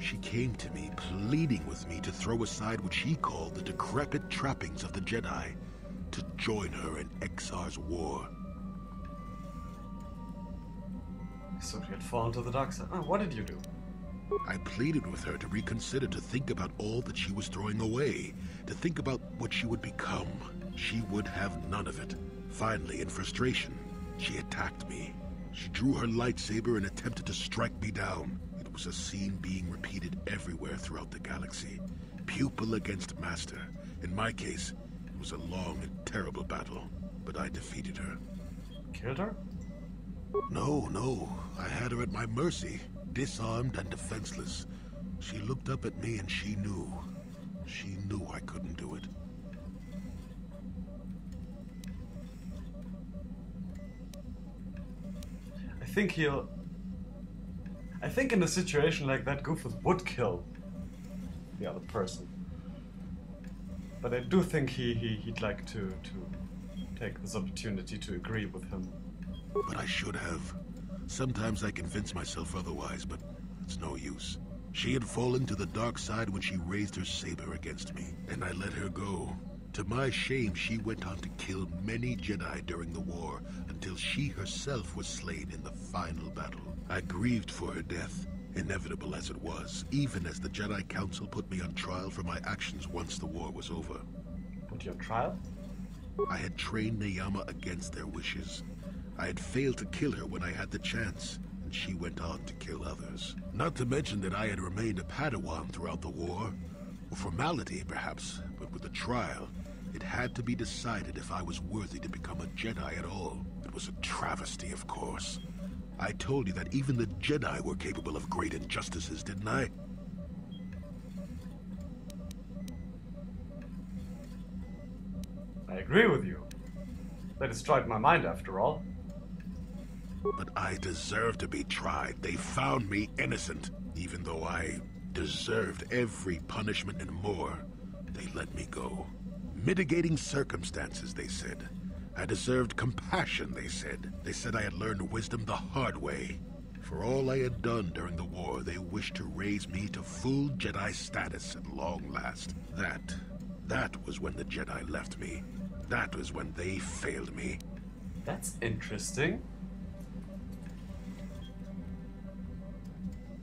She came to me, pleading with me to throw aside what she called the decrepit trappings of the Jedi, to join her in Exar's war. So she had fallen to the dark side. Oh, what did you do? I pleaded with her to reconsider, to think about all that she was throwing away, to think about what she would become. She would have none of it. Finally, in frustration, she attacked me. She drew her lightsaber and attempted to strike me down. It was a scene being repeated everywhere throughout the galaxy. Pupil against master. In my case, it was a long and terrible battle, but I defeated her. Killed her? No. I had her at my mercy, disarmed and defenseless. She looked up at me and she knew. She knew I couldn't do it. I think in a situation like that, Goofuth would kill the other person. But I do think he'd like to take this opportunity to agree with him. But I should have. Sometimes I convince myself otherwise, but it's no use. She had fallen to the dark side when she raised her saber against me, and I let her go. To my shame, she went on to kill many Jedi during the war, until she herself was slain in the final battle. I grieved for her death, inevitable as it was, even as the Jedi Council put me on trial for my actions once the war was over. Put you on trial? I had trained Neyama against their wishes. I had failed to kill her when I had the chance, and she went on to kill others. Not to mention that I had remained a Padawan throughout the war. A formality, perhaps, but with the trial, it had to be decided if I was worthy to become a Jedi at all. It was a travesty, of course. I told you that even the Jedi were capable of great injustices, didn't I? I agree with you. They destroyed my mind, after all. But I deserved to be tried. They found me innocent, even though I deserved every punishment and more. They let me go. Mitigating circumstances, they said. I deserved compassion, they said. They said I had learned wisdom the hard way. For all I had done during the war, they wished to raise me to full Jedi status at long last. That was when the Jedi left me. That was when they failed me. That's interesting.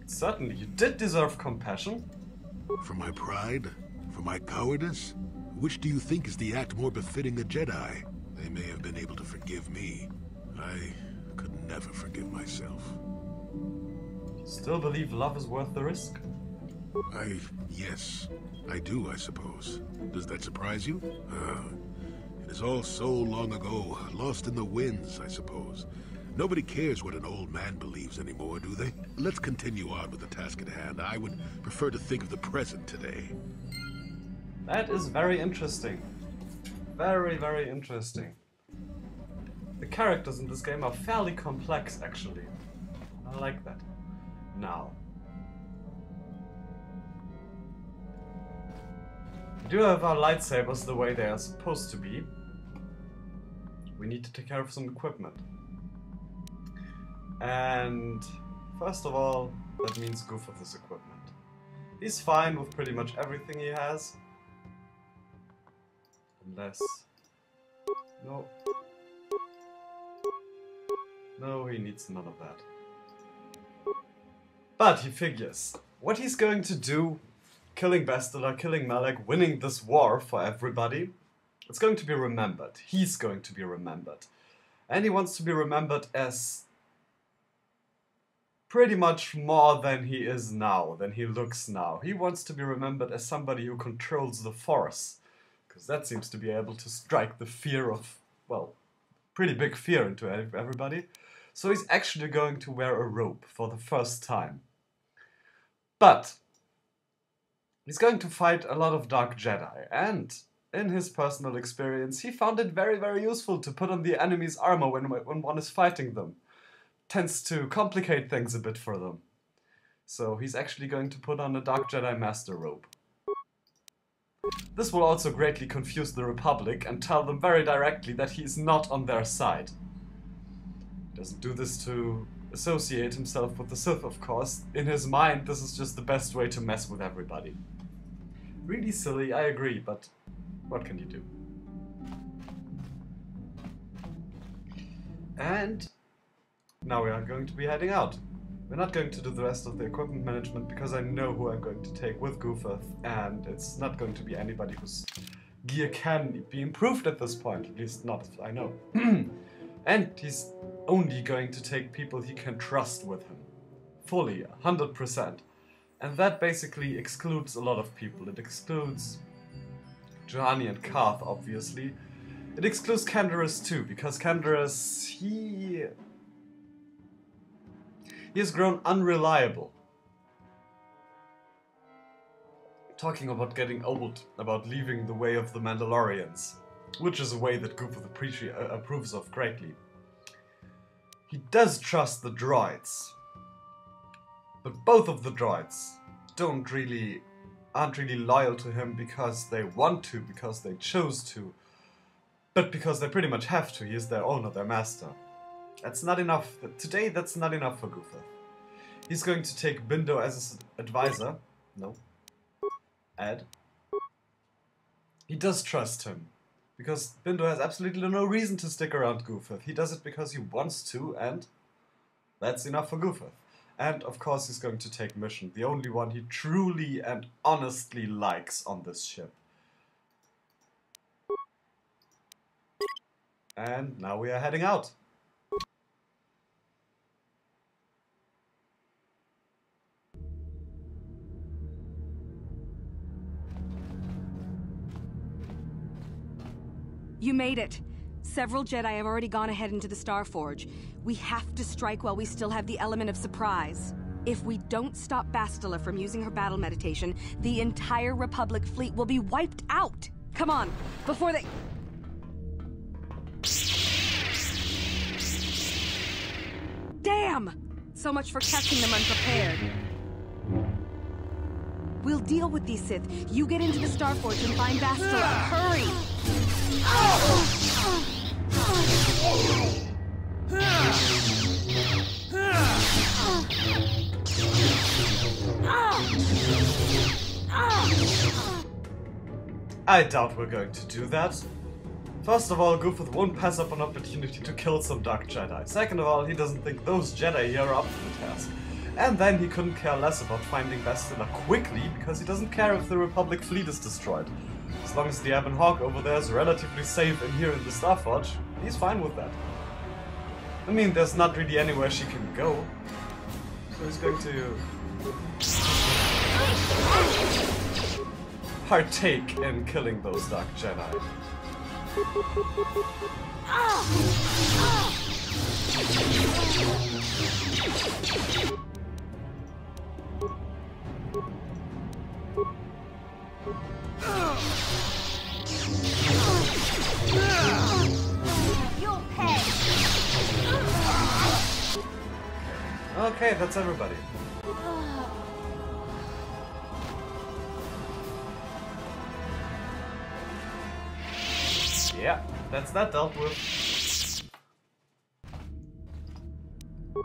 Certainly, you did deserve compassion. For my pride? For my cowardice? Which do you think is the act more befitting a Jedi? They may have been able to forgive me. I could never forgive myself. You still believe love is worth the risk? Yes, I do, I suppose. Does that surprise you? It is all so long ago, lost in the winds, I suppose. Nobody cares what an old man believes anymore, do they? Let's continue on with the task at hand. I would prefer to think of the present today. That is very interesting. Very, very interesting. The characters in this game are fairly complex, actually. I like that. Now. We do have our lightsabers the way they are supposed to be. We need to take care of some equipment. And first of all, that means Goofuth's equipment. He's fine with pretty much everything he has. Unless... No, he needs none of that. But he figures, what he's going to do, killing Bastila, killing Malak, winning this war for everybody, it's going to be remembered. He's going to be remembered. And he wants to be remembered as pretty much more than he is now, than he looks now. He wants to be remembered as somebody who controls the Force. Because that seems to be able to strike the fear of, well, pretty big fear into everybody. So he's actually going to wear a robe for the first time. But he's going to fight a lot of Dark Jedi, and in his personal experience, he found it very, very useful to put on the enemy's armor when one is fighting them. Tends to complicate things a bit for them. So he's actually going to put on a Dark Jedi Master robe. This will also greatly confuse the Republic and tell them very directly that he is not on their side. He doesn't do this to associate himself with the Sith, of course. In his mind, this is just the best way to mess with everybody. Really silly, I agree, but what can you do? And now we are going to be heading out. We're not going to do the rest of the equipment management because I know who I'm going to take with Goofuth, and it's not going to be anybody whose gear can be improved at this point, at least not if I know. And he's only going to take people he can trust with him. Fully, 100%. And that basically excludes a lot of people. It excludes Johanny and Karth, obviously. It excludes Canderous too, because Canderous, he has grown unreliable. Talking about getting old, about leaving the way of the Mandalorians, which is a way that Goofuth approves of greatly. He does trust the droids, but both of the droids aren't really loyal to him because they want to, because they chose to, but because they pretty much have to. He is their owner, their master. That's not enough. Today, that's not enough for Goofuth. He's going to take Bindo as his advisor. No. Ed. He does trust him, because Bindo has absolutely no reason to stick around Goofuth. He does it because he wants to, and that's enough for Goofuth. And of course he's going to take Mission, the only one he truly and honestly likes on this ship. And now we are heading out. You made it. Several Jedi have already gone ahead into the Starforge. We have to strike while we still have the element of surprise. If we don't stop Bastila from using her battle meditation, the entire Republic fleet will be wiped out! Come on, before they... Damn! So much for catching them unprepared. We'll deal with these Sith. You get into the Starforge and find Bastila. Hurry! I doubt we're going to do that. First of all, Goofuth won't pass up an opportunity to kill some Dark Jedi. Second of all, he doesn't think those Jedi here are up to the task. And then he couldn't care less about finding Bastila quickly, because he doesn't care if the Republic fleet is destroyed. As long as the Ebon Hawk over there is relatively safe in here in the Starforge, he's fine with that. I mean, there's not really anywhere she can go. So he's going to partake in killing those Dark Jedi. You'll pay! Okay, that's everybody. Yeah, that's that dealt with.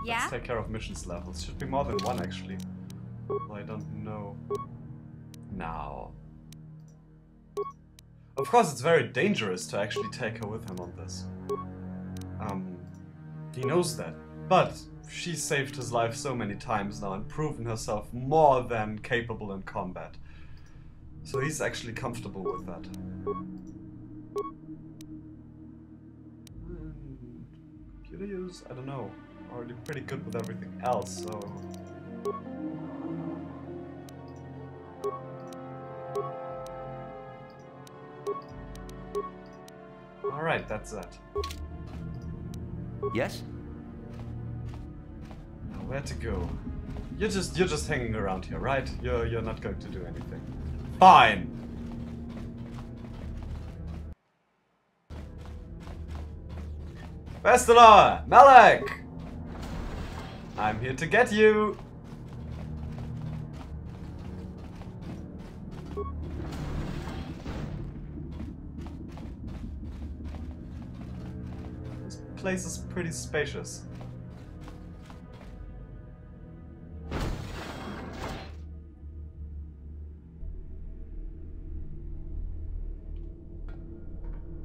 Yeah? Let's take care of missions levels. Should be more than one, actually. I don't know. Now. Of course, it's very dangerous to actually take her with him on this. He knows that. But she's saved his life so many times now and proven herself more than capable in combat. So he's actually comfortable with that. Computer use? I don't know. Already pretty good with everything else, so... Alright, that's that. Yes? Now where to go? You're just hanging around here, right? You're not going to do anything. Fine! Bastila! Malak! I'm here to get you! This place is pretty spacious.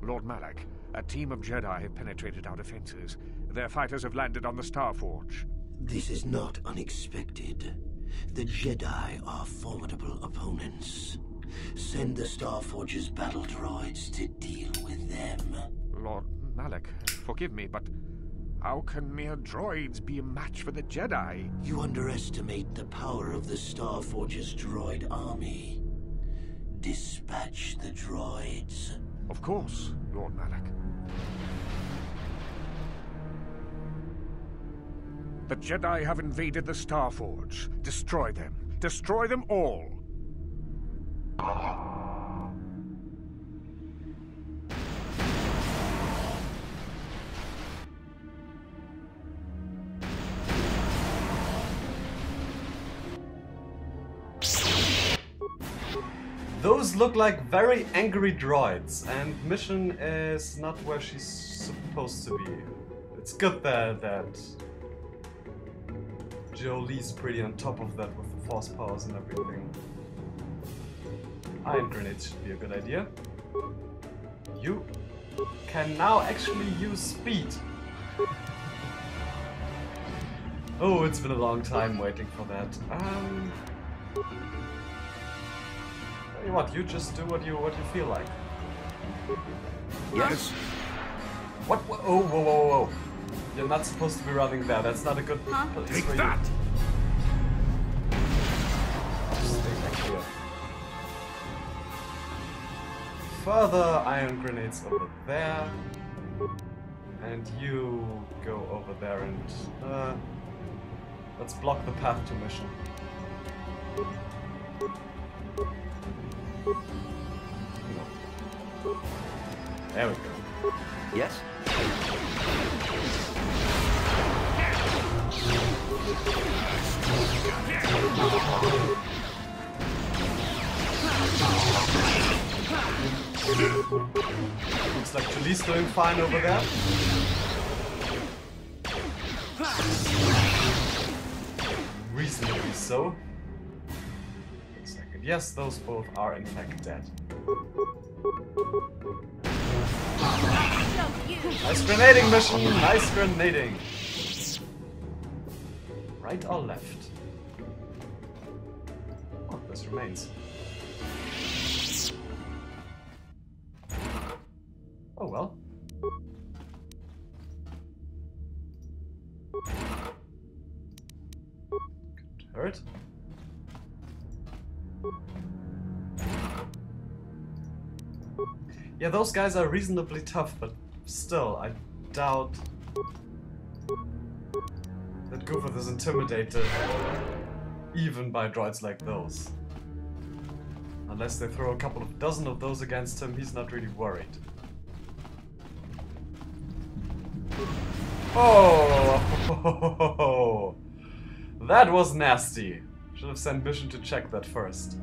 Lord Malak, a team of Jedi have penetrated our defenses. Their fighters have landed on the Starforge. This is not unexpected. The Jedi are formidable opponents. Send the Starforge's battle droids to deal with them. Lord Malak, forgive me, but how can mere droids be a match for the Jedi? You underestimate the power of the Starforge's droid army. Dispatch the droids. Of course, Lord Malak. The Jedi have invaded the Starforge. Destroy them. Destroy them all. Those look like very angry droids, and mission is not where she's supposed to be. It's good that Jolie's pretty on top of that with the force powers and everything. Iron grenades should be a good idea. You can now actually use speed. Oh, it's been a long time waiting for that. Tell you what, you just do what you feel like. Yes. What? Oh, whoa, whoa, whoa! You're not supposed to be running there. That's not a good place Take for that! Just stay back here. Further iron grenades over there, and you go over there and let's block the path to mission. There we go. Yes? Looks like Julie's doing fine over there. Reasonably so. Wait a second. Yes, those both are in fact dead. Nice grenading mission! Nice grenading! Right or left? Oh, this remains. Oh well. Could hurt. Yeah, those guys are reasonably tough, but still, I doubt that Goofuth is intimidated even by droids like those. Unless they throw a couple of dozen of those against him, he's not really worried. Oh, that was nasty. Should have sent Mission to check that first.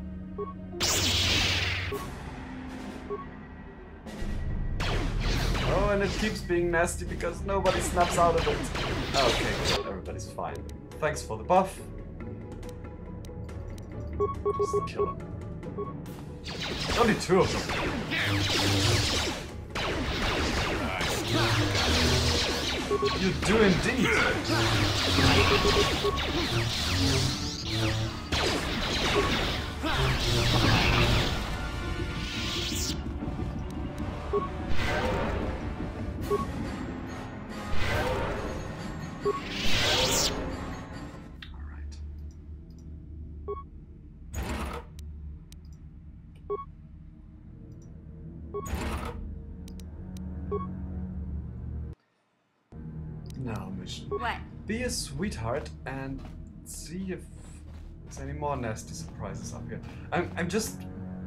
Oh, and it keeps being nasty because nobody snaps out of it. Okay, good. Everybody's fine. Thanks for the buff. Just kill him. Only two of them. You do indeed. Now, mission. What? Be a sweetheart and see if there's any more nasty surprises up here. I'm just,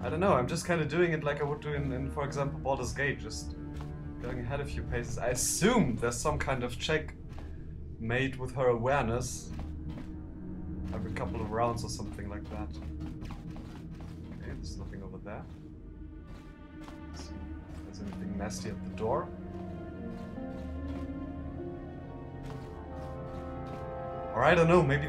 I don't know, I'm just kind of doing it like I would do in, for example, Baldur's Gate, just going ahead a few paces. I assume there's some kind of check made with her awareness every couple of rounds or something like that. Okay, there's nothing over there. Let's see if there's anything nasty at the door. Or I don't know, maybe